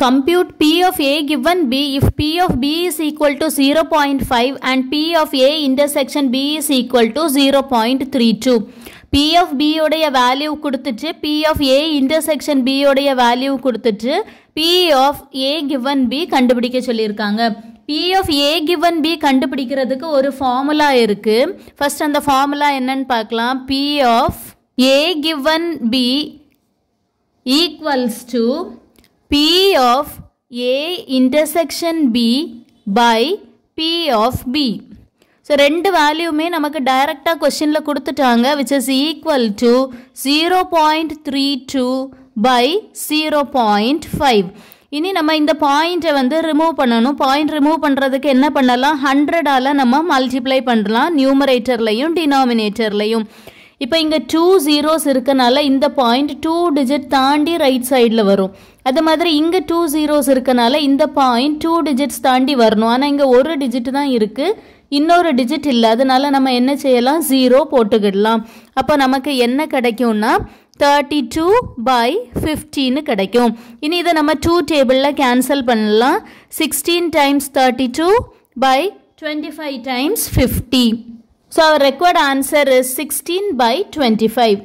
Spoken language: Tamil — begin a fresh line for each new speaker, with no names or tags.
compute P of A given B if P of B is equal to 0.5 and P of A intersection B is equal to 0.32. P of B உடைய value கொடுத்துட்டு P of A intersection B உடைய value கொடுத்துட்டு P of A given B கண்டுபிடிக்க சொல்லியிருக்காங்க. P of A given B கண்டுபிடிக்கிறதுக்கு ஒரு ஃபார்முலா இருக்கு. ஃபர்ஸ்ட் அந்த ஃபார்முலா என்னன்னு பார்க்கலாம். P of A given B equals to P of A intersection B by P of B. So, ரெண்டு வேல்யூமே நமக்கு டைரக்டா क्वेश्चनல கொடுத்துட்டாங்க which is equal to 0.32 by 0.5. இனி நம்ம இந்த பாயிண்ட்டை வந்து ரிமூவ் பண்ணணும். பாயிண்ட் ரிமூவ் பண்றதுக்கு என்ன பண்ணலாம்? 100 ஆல நம்ம மல்டிப்ளை பண்ணலாம் நியூமரேட்டர்லயும் டினாமினேட்டர்லயும். இப்போ இங்க 2 zeros இருக்கனால இந்த பாயிண்ட் 2 டிஜிட் தாண்டி ரைட் சைடுல வரும். அதே மாதிரி இங்க 2 zeros இருக்கனால இந்த பாயிண்ட் 2 டிஜிட்ஸ் தாண்டி வரணும். ஆனா இங்க ஒரு டிஜிட் தான் இருக்கு, இன்னொரு டிஜிட் இல்ல. அதனால நம்ம என்ன செய்யலாம்? 0 போட்டுக்கிடலாம். அப்ப நமக்கு என்ன கிடைக்கும்னா 32 by 15 கிடைக்கும். இனி இதை நம்ம 2 டேபிள்ல கேன்சல் பண்ணலாம். 16 times 32 by 25 times 50. So our required answer is 16 by 25.